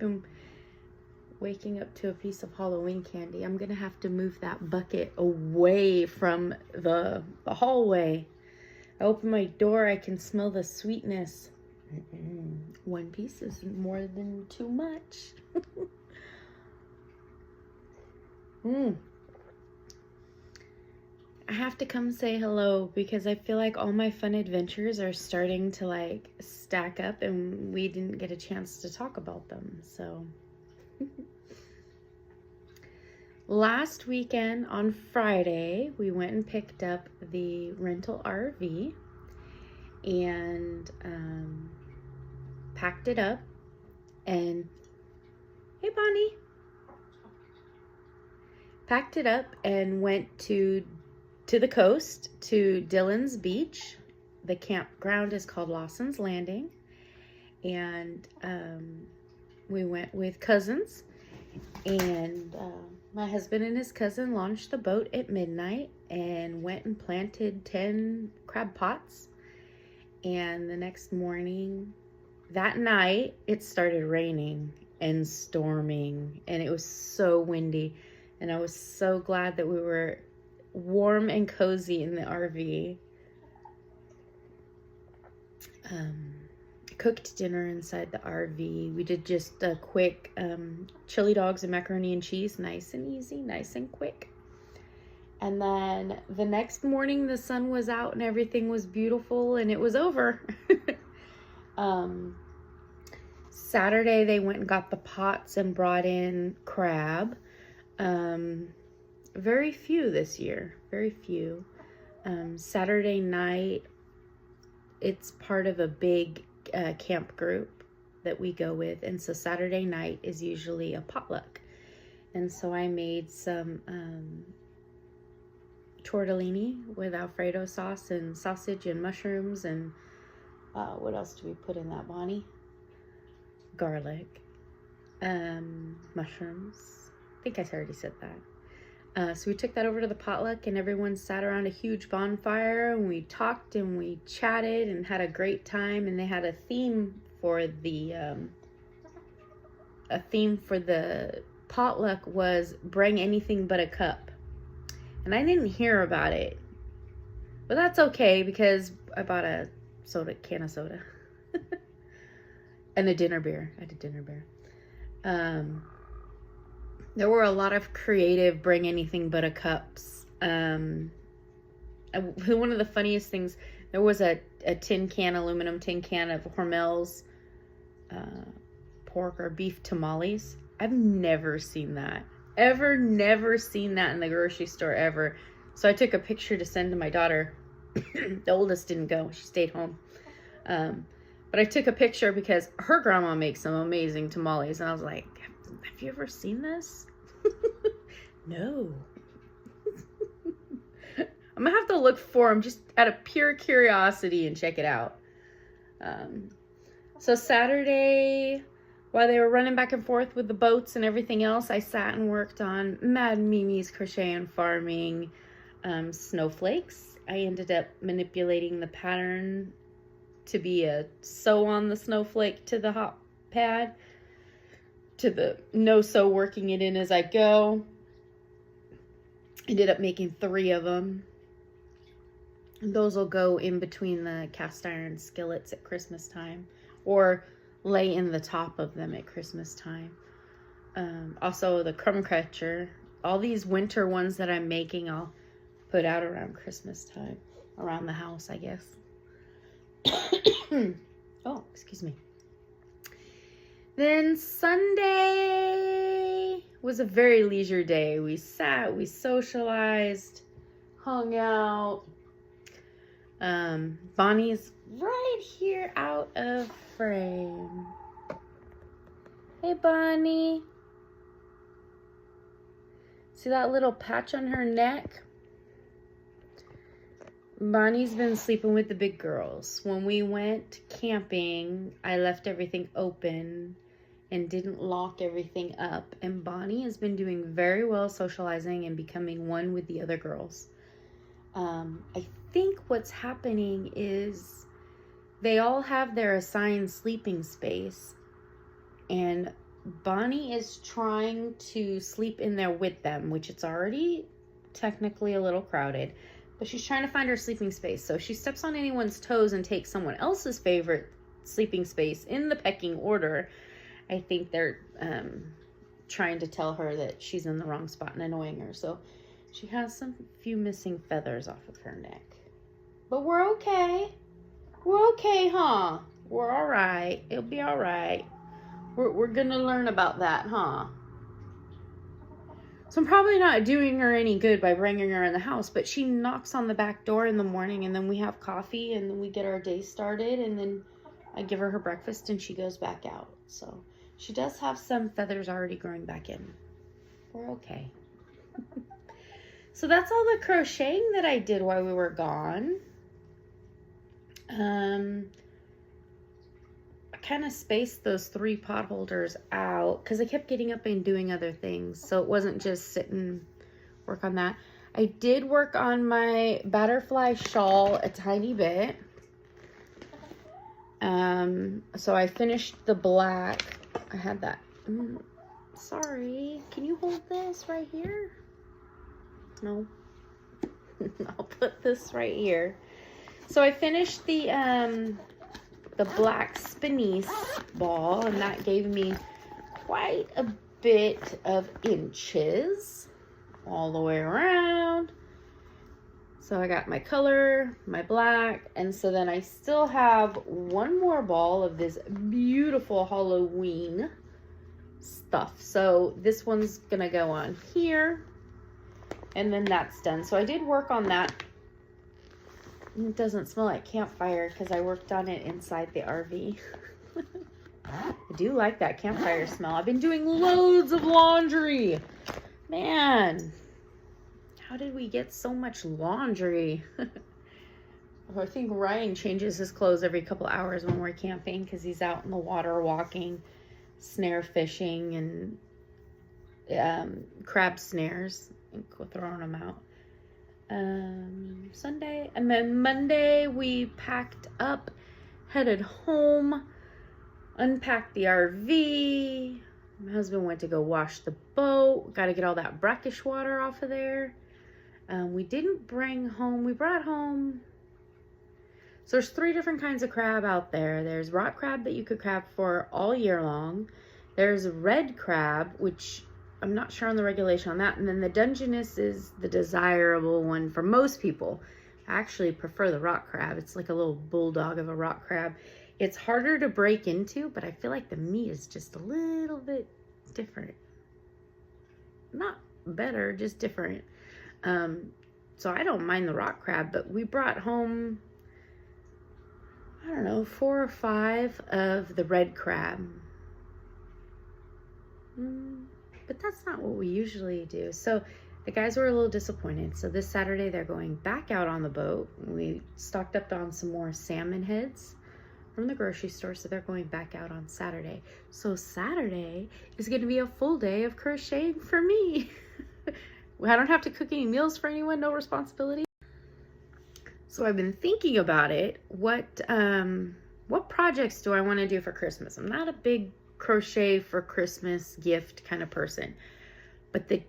been waking up to a piece of Halloween candy. I'm gonna have to move that bucket away from the hallway. I open my door, I can smell the sweetness. One piece is more than too much. I have to come say hello because I feel like all my fun adventures are starting to like stack up and we didn't get a chance to talk about them. So last weekend on Friday, we went and picked up the rental RV and packed it up and hey Bonnie, packed it up and went to the coast to Dillon's Beach. The campground is called Lawson's Landing, and we went with cousins, and my husband and his cousin launched the boat at midnight and went and planted 10 crab pots. And the next morning, that night, it started raining and storming, and it was so windy. And I was so glad that we were warm and cozy in the RV. Cooked dinner inside the RV. We did just a quick chili dogs and macaroni and cheese. Nice and easy, nice and quick. And then the next morning the sun was out and everything was beautiful and it was over. Saturday they went and got the pots and brought in crab. Very few this year, very few. Saturday night, it's part of a big camp group that we go with, and so Saturday night is usually a potluck. And so I made some tortellini with Alfredo sauce and sausage and mushrooms and what else do we put in that, Bonnie? Garlic, mushrooms. I think I already said that. So we took that over to the potluck and everyone sat around a huge bonfire and we talked and we chatted and had a great time. And they had a theme for the potluck was bring anything but a cup. And I didn't hear about it, but that's okay because I bought a can of soda and a dinner beer. I had a dinner beer. There were a lot of creative bring anything but a cups. One of the funniest things, there was a aluminum tin can of Hormel's pork or beef tamales. I've never seen that. Never seen that in the grocery store ever. So I took a picture to send to my daughter. The oldest didn't go. She stayed home. But I took a picture because her grandma makes some amazing tamales. And I was like, have you ever seen this? No. I'm gonna have to look for them just out of pure curiosity and check it out. So Saturday, while they were running back and forth with the boats and everything else, I sat and worked on Mad Mimi's Crochet and Farming snowflakes. I ended up manipulating the pattern to be a sew on the snowflake to the hot pad, to the no sew working it in as I go. Ended up making 3 of them. Those will go in between the cast iron skillets at Christmas time or lay in the top of them at Christmas time. Also the crumb catcher. All these winter ones that I'm making, I'll put out around Christmas time. Around the house, I guess. Oh, excuse me. Then Sunday was a very leisure day. We sat, we socialized, hung out. Bonnie's right here out of frame. Hey, Bonnie. See that little patch on her neck? Bonnie's been sleeping with the big girls. When we went camping, I left everything open and didn't lock everything up. And Bonnie has been doing very well socializing and becoming one with the other girls. I think what's happening is they all have their assigned sleeping space. And Bonnie is trying to sleep in there with them, which it's already technically a little crowded, but she's trying to find her sleeping space. So if she steps on anyone's toes and takes someone else's favorite sleeping space in the pecking order, I think they're trying to tell her that she's in the wrong spot and annoying her. So she has some few missing feathers off of her neck. But we're okay. We're okay, huh? We're all right. It'll be all right. We're gonna learn about that, huh? So I'm probably not doing her any good by bringing her in the house, but she knocks on the back door in the morning, and then we have coffee, and then we get our day started, and then I give her breakfast, and she goes back out. So she does have some feathers already growing back in. We're okay. So that's all the crocheting that I did while we were gone. I kind of spaced those 3 pot holders out because I kept getting up and doing other things. So it wasn't just sit and work on that. I did work on my Baterfly shawl a tiny bit. So I finished the black. I had that. Sorry. Can you hold this right here? No. I'll put this right here. So I finished the black spinny ball, and that gave me quite a bit of inches all the way around. So I got my color, my black, and so then I still have one more ball of this beautiful Halloween stuff. So this one's gonna go on here, and then that's done. So I did work on that. It doesn't smell like campfire because I worked on it inside the RV. I do like that campfire smell. I've been doing loads of laundry. Man, how did we get so much laundry? I think Ryan changes his clothes every couple hours when we're camping because he's out in the water walking, snare fishing, and crab snares and throwing them out. Sunday, and then Monday we packed up, headed home, unpacked the RV. My husband went to go wash the boat. Got to get all that brackish water off of there. We didn't bring home, we brought home, so there's 3 different kinds of crab out there. There's rock crab that you could crab for all year long. There's red crab, which I'm not sure on the regulation on that. And then the Dungeness is the desirable one for most people. I actually prefer the rock crab. It's like a little bulldog of a rock crab. It's harder to break into, but I feel like the meat is just a little bit different. Not better, just different. So I don't mind the rock crab, but we brought home, I don't know, 4 or 5 of the red crab. But that's not what we usually do. So the guys were a little disappointed. So this Saturday they're going back out on the boat. We stocked up on some more salmon heads from the grocery store, so they're going back out on Saturday. So Saturday is going to be a full day of crocheting for me. I don't have to cook any meals for anyone, no responsibility. So I've been thinking about it. What projects do I want to do for Christmas? I'm not a big crochet for Christmas gift kind of person, but the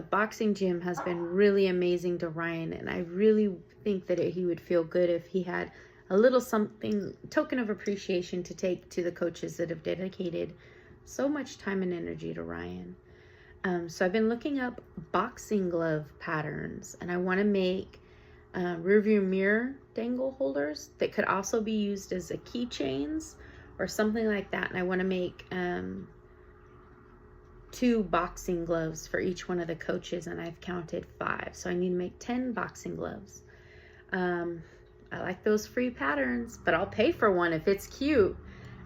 boxing gym has been really amazing to Ryan, and I really think that he would feel good if he had a little something, token of appreciation to take to the coaches that have dedicated so much time and energy to Ryan. So I've been looking up boxing glove patterns, and I want to make rearview mirror dangle holders that could also be used as a keychains or something like that. And I want to make 2 boxing gloves for each one of the coaches, and I've counted 5. So I need to make 10 boxing gloves. I like those free patterns, but I'll pay for one if it's cute.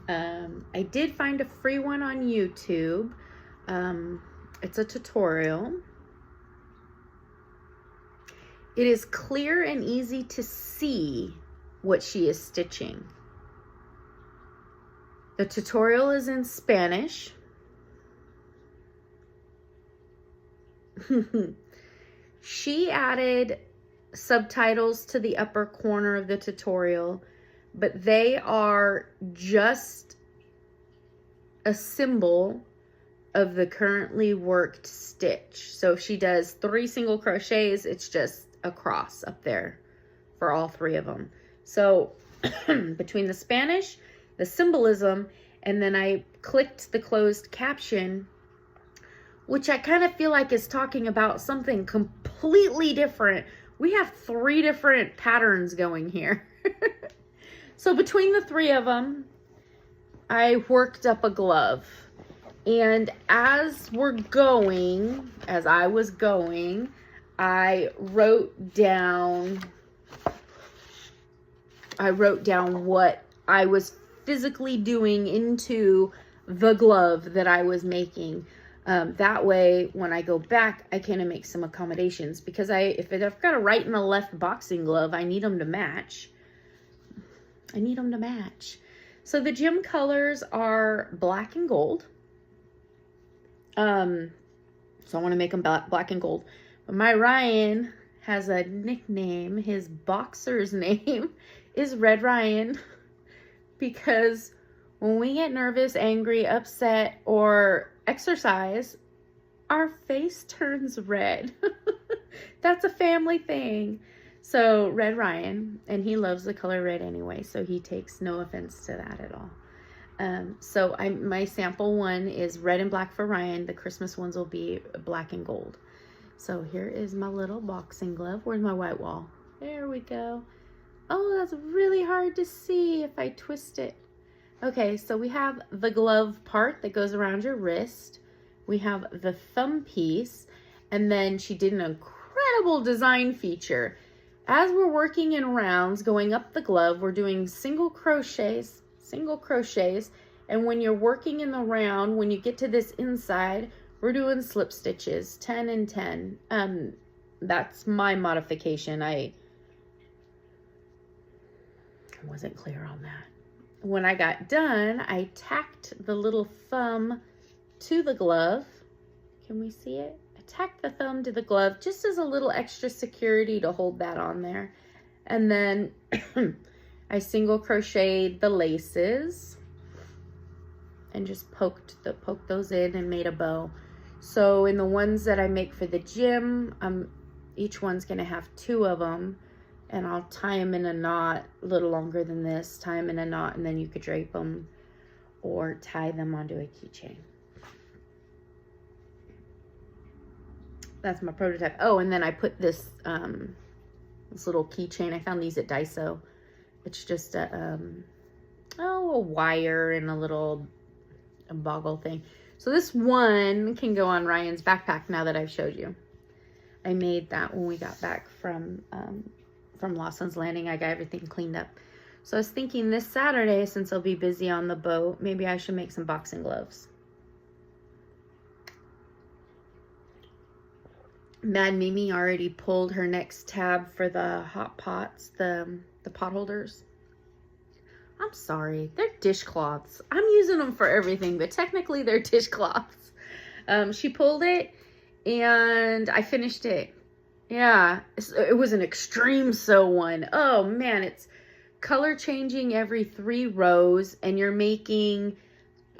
I did find a free one on YouTube. It's a tutorial. It is clear and easy to see what she is stitching. The tutorial is in Spanish. She added subtitles to the upper corner of the tutorial, but they are just a symbol of the currently worked stitch. So if she does 3 single crochets, it's just a cross up there for all 3 of them. So between the Spanish, the symbolism, and then I clicked the closed caption, which I kind of feel like is talking about something completely different. We have 3 different patterns going here. So between the 3 of them, I worked up a glove. And as I was going, I wrote down what I was physically doing into the glove that I was making. That way, when I go back, I can make some accommodations, because if I've got a right and a left boxing glove, I need them to match. So the gym colors are black and gold. So I want to make them black and gold. But my Ryan has a nickname. His boxer's name is Red Ryan, because when we get nervous, angry, upset, or exercise, our face turns red. That's a family thing. So Red Ryan, and he loves the color red anyway, so he takes no offense to that at all. So my sample one is red and black for Ryan. The Christmas ones will be black and gold. So here is my little boxing glove. Where's my white wall? There we go. Oh, that's really hard to see if I twist it. Okay, so we have the glove part that goes around your wrist. We have the thumb piece, and then she did an incredible design feature. As we're working in rounds, going up the glove, we're doing single crochets, and when you're working in the round, when you get to this inside, we're doing slip stitches, 10 and 10. That's my modification. I wasn't clear on that. When I got done, I tacked the little thumb to the glove. Can we see it? I tacked the thumb to the glove just as a little extra security to hold that on there. And then I single crocheted the laces and just poked those in and made a bow. So in the ones that I make for the gym, each one's gonna have 2 of them, and I'll tie them in a knot a little longer than this, tie them in a knot, and then you could drape them or tie them onto a keychain. That's my prototype. Oh, and then I put this little keychain. I found these at Daiso. It's just a wire and a little boggle thing. So this one can go on Ryan's backpack now that I've showed you. I made that when we got back from Lawson's Landing. I got everything cleaned up. So I was thinking this Saturday, since I'll be busy on the boat, maybe I should make some boxing gloves. Mad Mimi already pulled her next tab for the hot pots, the pot holders. I'm sorry, they're dishcloths. I'm using them for everything, but technically they're dishcloths. She pulled it and I finished it. Yeah, it was an extreme sew one. Oh man, it's color changing every 3 rows, and you're making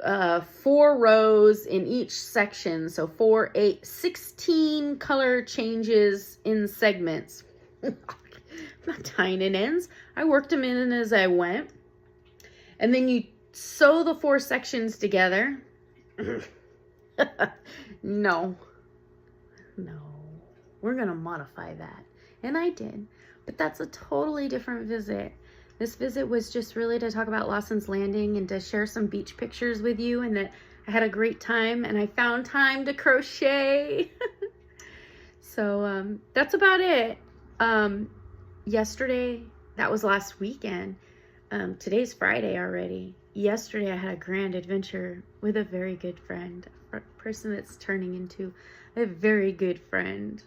4 rows in each section. So 4, 8, 16 color changes in segments. I'm not tying in ends. I worked them in as I went. And then you sew the 4 sections together. No. We're going to modify that. And I did. But that's a totally different visit. This visit was just really to talk about Lawson's Landing and to share some beach pictures with you, and that I had a great time and I found time to crochet. So that's about it. Yesterday, that was last weekend. Today's Friday already. Yesterday I had a grand adventure with a very good friend, a person that's turning into a very good friend.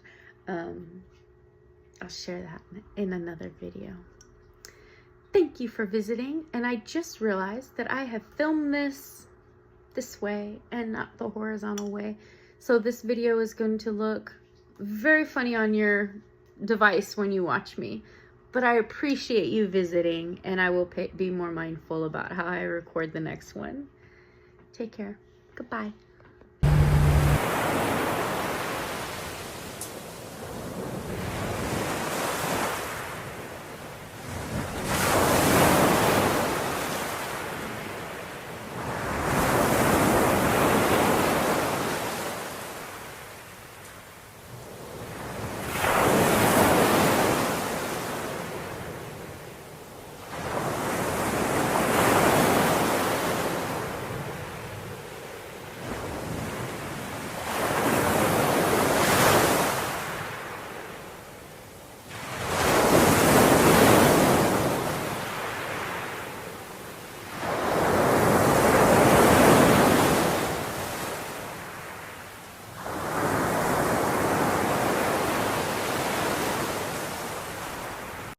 I'll share that in another video. Thank you for visiting, and I just realized that I have filmed this way and not the horizontal way. So this video is going to look very funny on your device when you watch me. But I appreciate you visiting, and I will be more mindful about how I record the next one. Take care. Goodbye.